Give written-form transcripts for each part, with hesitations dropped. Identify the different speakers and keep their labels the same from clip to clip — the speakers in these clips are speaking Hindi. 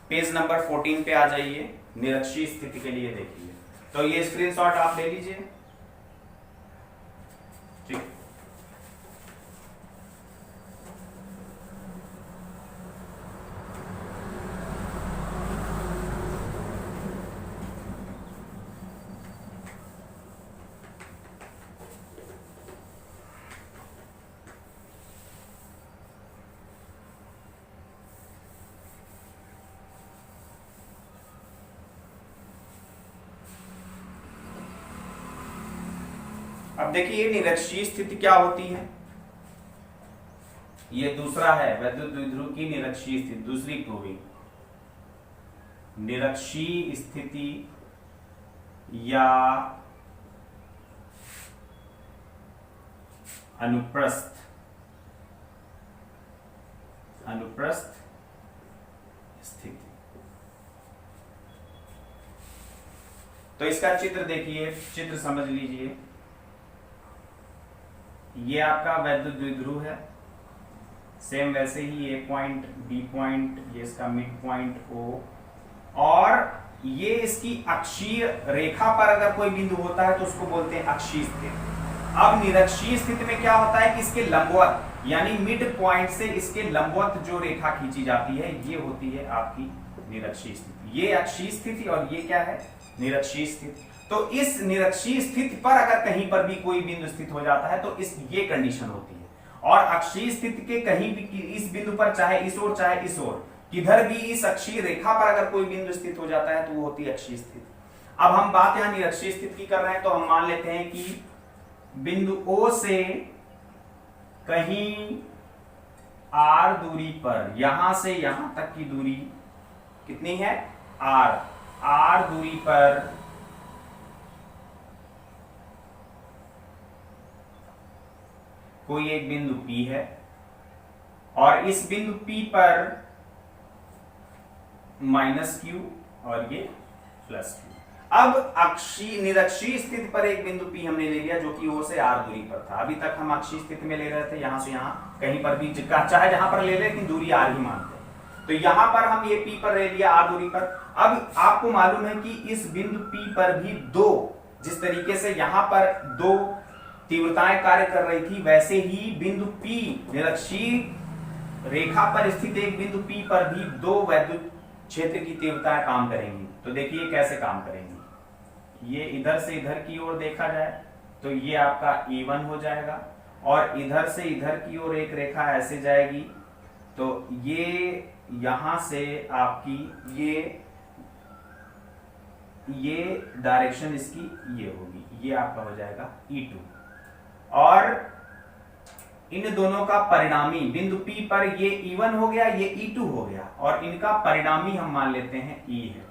Speaker 1: पेज नंबर 14 पे आ जाइए, निरक्षीय स्थिति के लिए देखिए। तो ये स्क्रीनशॉट आप ले लीजिए, ठीक। अब देखिए निरक्षीय स्थिति क्या होती है। ये दूसरा है वैद्युत द्विध्रुव की निरक्षीय स्थिति, दूसरी प्रूविंग। निरक्षीय स्थिति या अनुप्रस्थ स्थिति। तो इसका चित्र देखिए, चित्र समझ लीजिए। ये आपका वैद्युत द्विध्रुव है, सेम वैसे ही ए पॉइंट, बी पॉइंट, ये इसका मिड पॉइंट ओ, और ये इसकी अक्षीय रेखा पर अगर कोई बिंदु होता है तो उसको बोलते हैं अक्षीय स्थिति। अब निरक्षीय स्थिति में क्या होता है कि इसके लंबवत यानी मिड पॉइंट से इसके लंबवत जो रेखा खींची जाती है ये होती है आपकी निरक्षीय स्थिति। ये अक्षीय स्थिति और ये क्या है, निरक्षीय स्थिति। तो इस निरक्षीय स्थिति पर अगर कहीं पर भी कोई बिंदु स्थित हो जाता है तो ये कंडीशन होती है। और अक्षीय स्थिति के कहीं भी इस बिंदु पर, चाहे इस ओर चाहे इस ओर, किधर भी इस अक्षीय रेखा पर अगर कोई बिंदु स्थित हो जाता है तो वो होती है अक्षीय स्थिति। अब हम बात यहां निरक्षीय स्थिति की कर रहे हैं, तो हम मान लेते हैं कि बिंदु O से कहीं R दूरी पर, यहां से यहां तक की दूरी कितनी है, R दूरी पर कोई एक बिंदु P है और इस बिंदु P पर -q और ये +q। अब अक्षीय निरक्षीय स्थिति पर एक बिंदु P हमने ले लिया जो कि O से R दूरी पर था। अभी तक हम अक्षीय स्थिति में ले रहे थे, यहां से यहां कहीं पर भी, चाहे जहां पर ले ले, लेकिन दूरी R ही मानते हैं। तो यहां पर हम ये P पर ले लिया R दूरी पर। अब आपको मालूम है कि इस बिंदु P पर भी दो, जिस तरीके से यहां पर दो तीव्रताएं कार्य कर रही थी, वैसे ही बिंदु P निरक्षीय रेखा पर स्थित एक बिंदु P पर भी दो वैद्युत क्षेत्र की तीव्रताएं काम करेंगी। तो देखिए कैसे काम करेंगी। ये इधर से इधर की ओर देखा जाए तो ये आपका E1 हो जाएगा, और इधर से इधर की ओर एक रेखा ऐसे जाएगी तो ये यहां से आपकी ये डायरेक्शन इसकी ये होगी, ये आपका हो जाएगा E2। और इन दोनों का परिणामी बिंदु P पर ये E1 हो गया, ये E2 हो गया, और इनका परिणामी हम मान लेते हैं E है।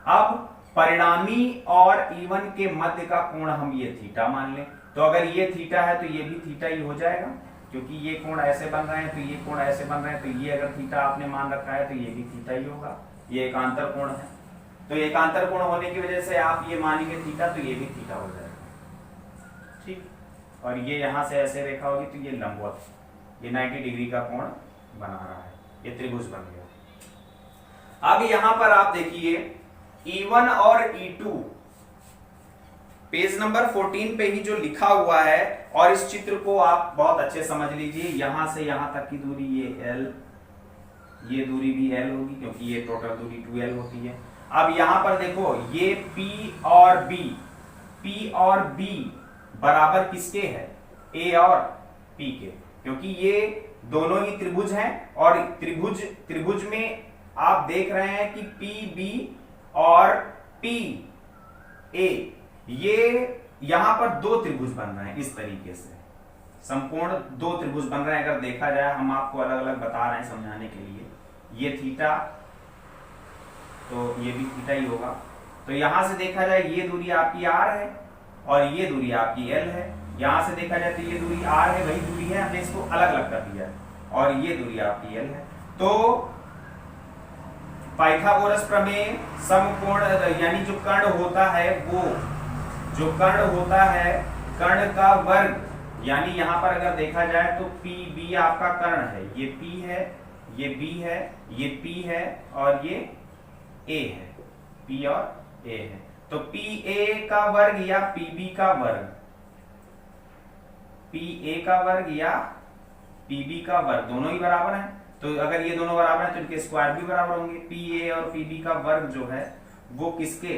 Speaker 1: अब परिणामी और E1 के मध्य का कोण हम ये थीटा मान लें। तो अगर ये थीटा है तो ये भी थीटा ही हो जाएगा, क्योंकि ये कोण ऐसे बन रहे हैं तो ये कोण ऐसे बन रहे हैं, तो ये अगर थीटा आपने मान रखा है तो ये भी थीटा ही होगा। ये एकांतर कोण है, तो एकांतर कोण होने की वजह से आप ये मानेंगे थीटा, तो ये भी थीटा हो जाएगा, ठीक। और ये यहां से ऐसे रेखा होगी तो ये लंबवत, ये 90 डिग्री का कोण बना रहा है, ये त्रिभुज बन गया। अब यहां पर आप देखिए E1 और E2 पेज नंबर 14 पे ही जो लिखा हुआ है, और इस चित्र को आप बहुत अच्छे समझ लीजिए। यहां से यहां तक की दूरी ये L, ये दूरी भी L होगी क्योंकि ये टोटल दूरी 2L होती है। अब यहां पर देखो ये P और B बराबर किसके है, A और P के, क्योंकि ये दोनों ही त्रिभुज हैं, और त्रिभुज में आप देख रहे हैं कि PB और PA, ये यहां पर दो त्रिभुज बन रहे हैं। इस तरीके से संपूर्ण दो त्रिभुज बन रहे हैं। अगर देखा जाए, हम आपको अलग अलग बता रहे हैं समझाने के लिए, ये थीटा तो ये भी थीटा ही होगा। तो यहां से देखा जाए ये दूरी आपकी R है और ये दूरी आपकी L है। यहां से देखा जाए तो ये दूरी R है, वही दूरी है, हमने इसको अलग अलग कर दिया है, और ये दूरी आपकी L है। तो पाइथागोरस प्रमेय समकोण, यानी जो कर्ण होता है वो, जो कर्ण होता है, कर्ण का वर्ग, यानी यहां पर अगर देखा जाए तो PB आपका कर्ण है, ये P है, ये B है, ये P है और ये ए है, P और A है। तो PA का वर्ग या PB का वर्ग, PA का वर्ग या PB का वर्ग दोनों ही बराबर हैं। तो अगर ये दोनों बराबर हैं तो इनके स्क्वायर भी बराबर होंगे। PA और PB का वर्ग जो है वो किसके,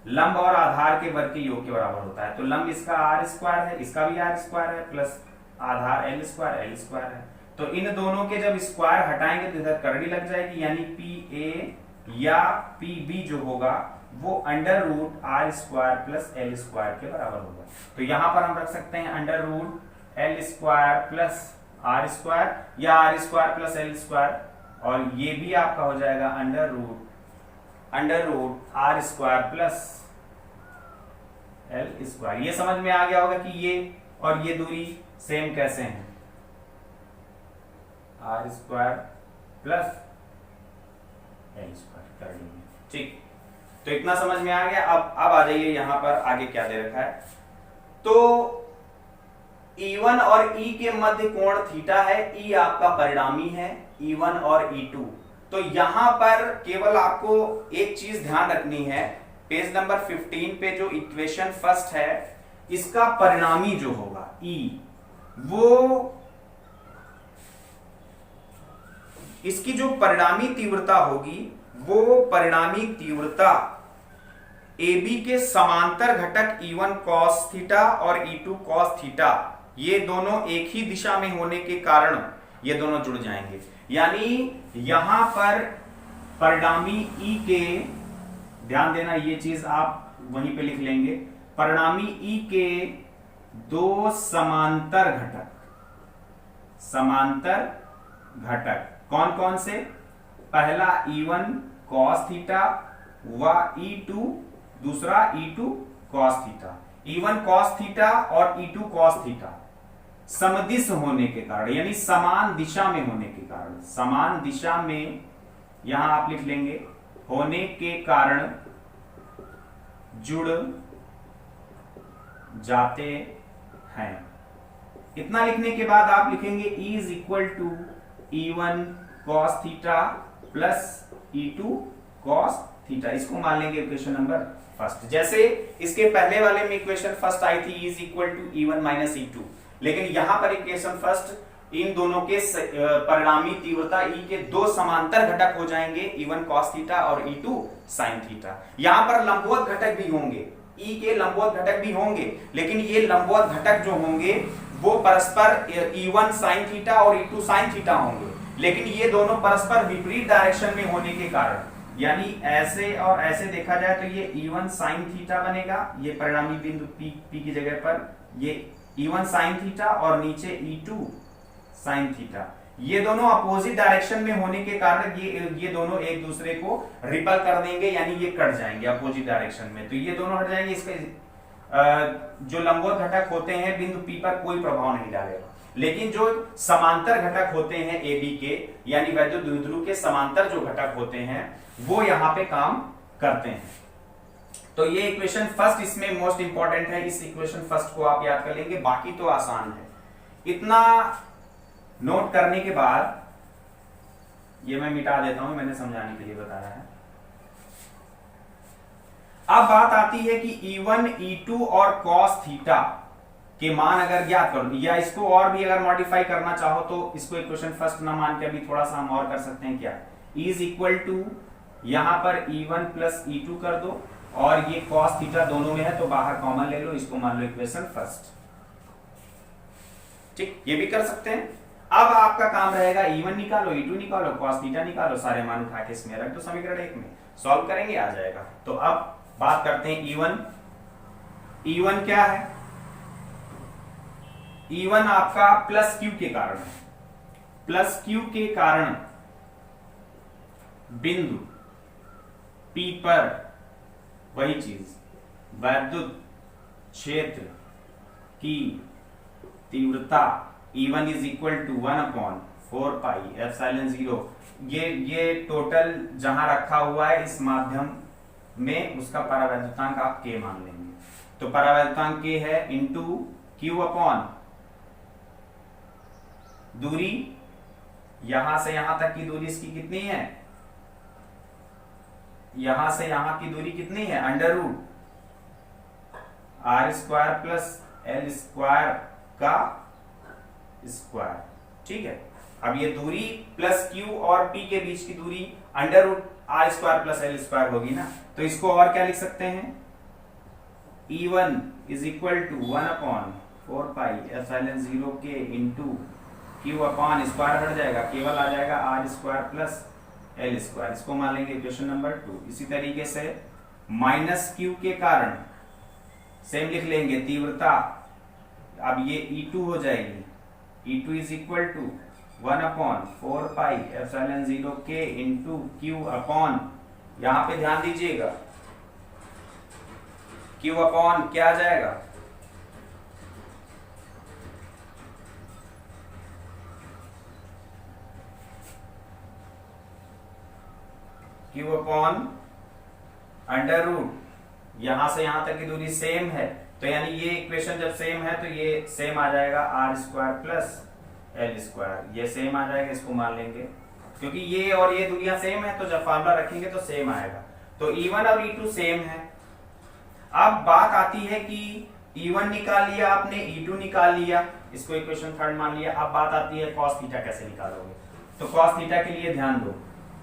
Speaker 1: लंब और आधार के वर्ग के योग के बराबर होता है। तो लंब इसका आर स्क्वायर है, इसका भी आर स्क्वायर है, प्लस आधार एल स्क्वायर है। तो इन दोनों के जब स्क्वायर हटाएंगे तो इधर करड़ी लग जाएगी, यानी PA या PB जो होगा वो under root are square plus L square के बराबर होगा। तो यहां पर हम रख सकते हैं under root l square plus r square या r square plus L square, और ये भी आपका हो जाएगा under root are square plus L square. ये समझ में आ गया होगा कि ये और ये दूरी सेम कैसे हैं, R square plus L square कर लेंगे। ठीक, तो इतना समझ में आ गया। अब आ जाइए यहां पर आगे क्या दे रखा है। तो E1 और E के मध्य कोण थीटा है, E आपका परिणामी है, E1 और E2। तो यहां पर केवल आपको एक चीज ध्यान रखनी है, पेज नंबर 15 पे जो इक्वेशन फर्स्ट है इसका परिणामी जो होगा E, वो इसकी जो परिणामी तीव्रता होगी वो परिणामी तीव्रता AB के समांतर घटक E1 cos थीटा और E2 cos थीटा, ये दोनों एक ही दिशा में होने के कारण ये दोनों जुड़ जाएंगे। यानी यहां पर परिणामी E के, ध्यान देना ये चीज आप वहीं पे लिख लेंगे, परिणामी E के दो समांतर घटक कौन कौन से, पहला E1 cos थीटा व E2 दूसरा E2 cos theta. E1 cos theta और E2 cos थीटा समदिश होने के कारण, यानी समान दिशा में होने के कारण, समान दिशा में यहां आप लिख लेंगे होने के कारण जुड़ जाते हैं। इतना लिखने के बाद आप लिखेंगे E is equal to E1 cos theta plus E2 cos theta. इसको मान लेंगे इक्वेशन नंबर फर्स्ट। जैसे इसके पहले वाले में इक्वेशन फर्स्ट आई थी E is equal to E1 minus E2, लेकिन यहां पर इक्वेशन फर्स्ट इन दोनों के परिणामी तीव्रता E के दो समांतर घटक हो जाएंगे, E1 cos थीटा और E2 sin थीटा। यहां पर लंबवत घटक भी होंगे, E के लंबवत घटक भी होंगे, लेकिन ये लंबवत घटक जो होंगे वो परस्पर E1 sin थीटा और E2 sin थीटा होंगे, लेकिन ये दोनों परस्पर विपरीत डायरेक्शन में होने के कारण, यानी ऐसे और ऐसे देखा जाए तो ये E1 sin थीटा बनेगा, ये परिणामी बिंदु P की जगह पर ये E1 sin थीटा और नीचे E2 sin थीटा। ये दोनों अपोजिट डायरेक्शन में होने के कारण ये दोनों एक दूसरे को रिपल कर देंगे, यानी ये कट जाएंगे अपोजिट डायरेक्शन में, तो ये दोनों हट जाएंगे। इसके जो लंबवत घटक होते हैं बिंदु P पर कोई प्रभाव नहीं डालेगा, लेकिन जो समांतर घटक होते हैं AB के, यानी वैद्युत द्विध्रुव के समांतर जो घटक होते हैं वो यहां पे काम करते हैं। तो ये इक्वेशन फर्स्ट इसमें मोस्ट इंपॉर्टेंट है, इस इक्वेशन फर्स्ट को आप याद कर लेंगे, बाकी तो आसान है। इतना नोट करने के बाद ये मैं मिटा देता हूं, मैंने समझाने के लिए बताया है। अब बात आती है कि E1, E2 और cos थीटा के मान अगर ज्ञात करो, या इसको और भी अगर मॉडिफाई करना चाहो तो इसको इक्वेशन फर्स्ट ना मान के अभी थोड़ा सा हम और कर सकते हैं। क्या, E इज इक्वल टू यहां पर E1 प्लस E2 कर दो, और ये cos थीटा दोनों में है तो बाहर कॉमन ले लो, इसको मान लो इक्वेशन फर्स्ट। ठीक, ये भी कर सकते हैं। अब आपका काम रहेगा E1 निकालो, E2 निकालो, cos थीटा निकालो, सारे मान उठा के इसमें रख दो, समीकरण 1 में सॉल्व करेंगे, आ जाएगा। तो अब बात करते हैं E1। E1 क्या है, E1 आपका प्लस Q के कारण है, प्लस Q के कारण बिंदु P पर वही चीज, वैद्युत क्षेत्र की तीव्रता E1 is equal to 1/4 pi epsilon 0। ये टोटल जहां रखा हुआ है इस माध्यम में, उसका परावैद्युतांक आप K मान लेंगे। तो परावैद्युतांक K है इंटू Q अपॉन दूरी, यहां से यहां तक की दूरी इसकी कितनी है यहां से यहां की दूरी कितनी है, under root are square plus L square का स्क्वायर। ठीक है, अब ये दूरी प्लस क्यू और पी के बीच की दूरी under root are square plus L square होगी ना, तो इसको और क्या लिख सकते हैं, E1 is equal to 1/4 pi epsilon 0 के इंटू क्यू अपॉन स्क्वायर हट जाएगा, केवल आ जाएगा R square plus L square. इसको मान लेंगे इक्वेशन नंबर 2। इसी तरीके से माइनस क्यू के कारण सेम लिख लेंगे तीव्रता, अब ये E2 हो जाएगी, E2 is equal to 1/4 pi epsilon 0 के इंटू क्यू अपॉन, यहां पे ध्यान दीजिएगा क्यू अपॉन क्या आ जाएगा, क्यू अपॉन अंडर रूट, यहां से यहां तक की दूरी सेम है, तो यानी ये इक्वेशन जब सेम है तो ये सेम आ जाएगा R square plus L square, ये सेम आ जाएगा, इसको मान लेंगे क्योंकि ये और ये दूरियां सेम है, तो जब फार्मूला रखेंगे तो सेम आएगा। तो E1 और E2 सेम है। अब बात आती है कि E1 निकाल लिया आपने, E2 निकाल लिया, इसको इक्वेशन 3 मान लिया। अब बात आती है कॉस थीटा कैसे निकालोगे। तो कॉस थीटा के लिए ध्यान दो,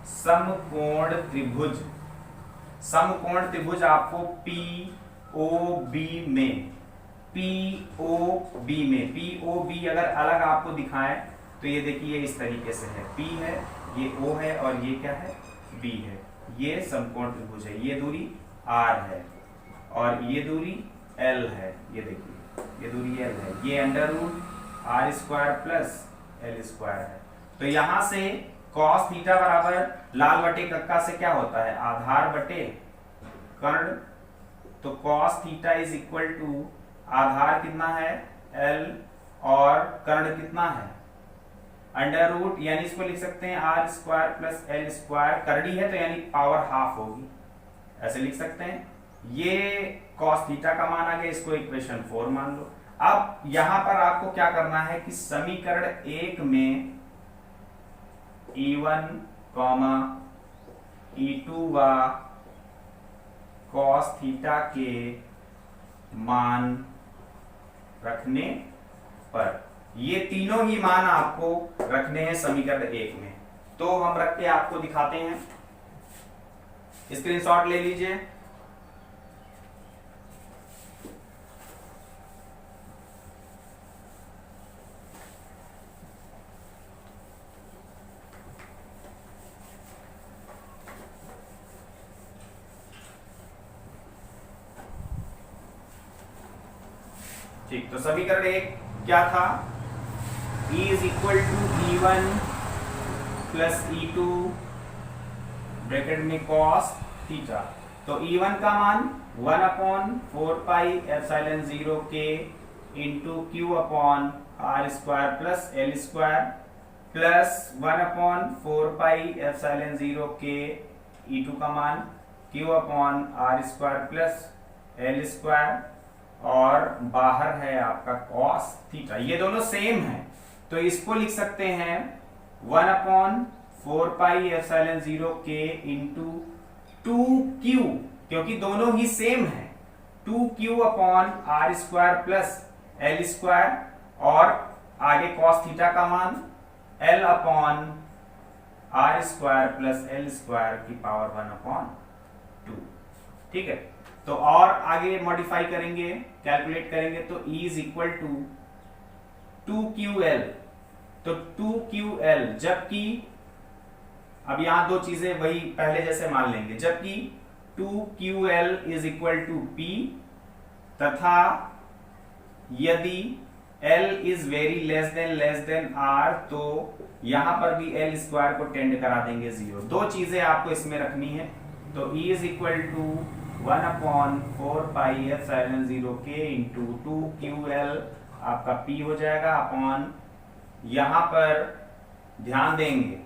Speaker 1: समकोण त्रिभुज, समकोण त्रिभुज आपको POB में, POB में, POB अगर अलग आपको दिखाएं तो ये देखिए इस तरीके से है, P है, ये O है और ये क्या है, B है। ये समकोण त्रिभुज है, ये दूरी R है और ये दूरी L है, ये देखिए ये दूरी L है, ये under root are square plus L square है। तो यहां से कॉस थीटा बराबर लाल बटे कक्का से क्या होता है, आधार बटे कर्ण, तो cos theta is equal to आधार कितना है L और कर्ण कितना है अंडर रूट, यानी इसको लिख सकते हैं R square plus L square, करनी है तो यानी पावर हाफ होगी, ऐसे लिख सकते हैं। ये कॉस थीटा का मान आ गया, इसको इक्वेशन 4 मान लो। अब यहां पर आपको क्या करना है कि समीकरण 1 में E1, E2 व कॉस थीटा के मान रखने पर, ये तीनों ही मान आपको रखने हैं समीकरण 1 में। तो हम रख के आपको दिखाते हैं, स्क्रीनशॉट ले लीजिए। ठीक, तो समीकरण 1 क्या था, E is equal to E1 plus E2 bracket में कॉस थीटा। तो E1 का मान 1/4 पाई एप्सिलॉन 0 के into Q upon are square plus L square plus 1/4 pi epsilon 0 के E2 का मान Q upon are square plus L square और बाहर है आपका कॉस थीटा, ये दोनों सेम है तो इसको लिख सकते हैं 1/4 पाई एप्सिलॉन 0 के इंटू 2Q, क्योंकि दोनों ही सेम है, 2Q upon are square plus L square और आगे कॉस थीटा का मान L upon are square plus L square की पावर 1/2। ठीक है, तो और आगे मॉडिफाई करेंगे, कैलकुलेट करेंगे, तो E is equal to 2QL, तो 2QL, जबकि अब यहां दो चीजें वही पहले जैसे मान लेंगे, जबकि 2QL is equal to P तथा यदि L is very less than R तो यहां पर भी L स्क्वायर को टेंड करा देंगे 0। दो चीजें आपको इसमें रखनी है, तो E is equal to 1/4 pi epsilon 0 के इंटू 2QL आपका P हो जाएगा अपॉन, यहां पर ध्यान देंगे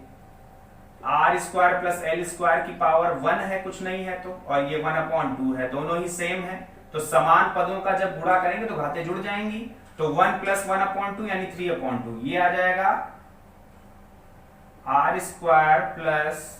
Speaker 1: R square plus L square की पावर 1 है, कुछ नहीं है तो, और ये 1/2 है, दोनों ही सेम है, तो समान पदों का जब गुणा करेंगे तो घातें जुड़ जाएंगी, तो 1 प्लस 1/2 यानी 3/2, ये आ जाएगा R square plus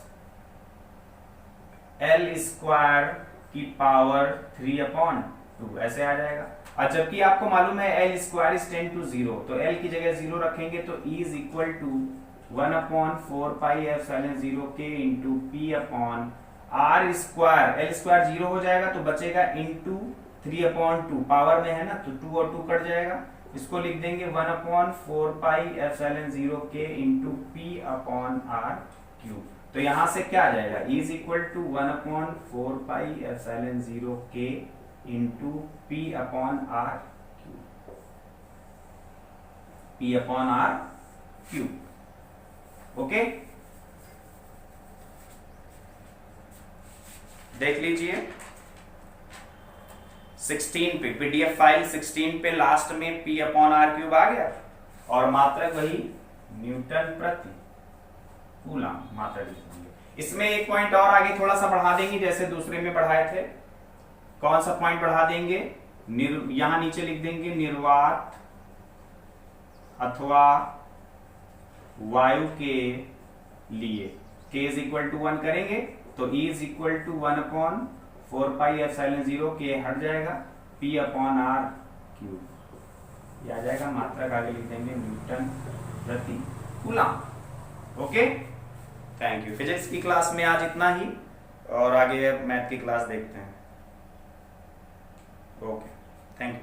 Speaker 1: L square की पावर 3/2 ऐसे आ जाएगा। और जबकि आपको मालूम है एल स्क्वायर इज 10 to 0, तो एल की जगह 0 रखेंगे तो E is equal to 1/4πε0 k into P upon are square. L square 0 हो जाएगा तो बचेगा इंटू 3/2, पावर में है ना तो 2 और 2 कट जाएगा। इसको लिख देंगे 1/4πε0 k into P upon R cube. तो यहां से क्या आ जाएगा, E is equal to 1/4πε0 k into P upon R cube, P upon R cube. Okay, देख लीजिए 16 पे पीडीएफ फाइल 16 पे लास्ट में पी अपॉन आर क्यूब आ गया और मात्रक वही न्यूटन प्रति कूलम मात्रक लिखेंगे। इसमें एक पॉइंट और आगे थोड़ा सा बढ़ा देंगे जैसे दूसरे में बढ़ाए थे। कौन सा पॉइंट बढ़ा देंगे, यहां नीचे लिख देंगे निर्वात अथवा वायु के लिए k इज इक्वल टू 1 करेंगे तो E is equal to 1/4πε0 k हट जाएगा, P अपॉन आर क्यूब ये आ जाएगा। मात्रक आगे लिख देंगे न्यूटन प्रति coulomb. Okay, thank you. Physics की क्लास में आज इतना ही और आगे मैथ की क्लास देखते हैं। Okay, thank you.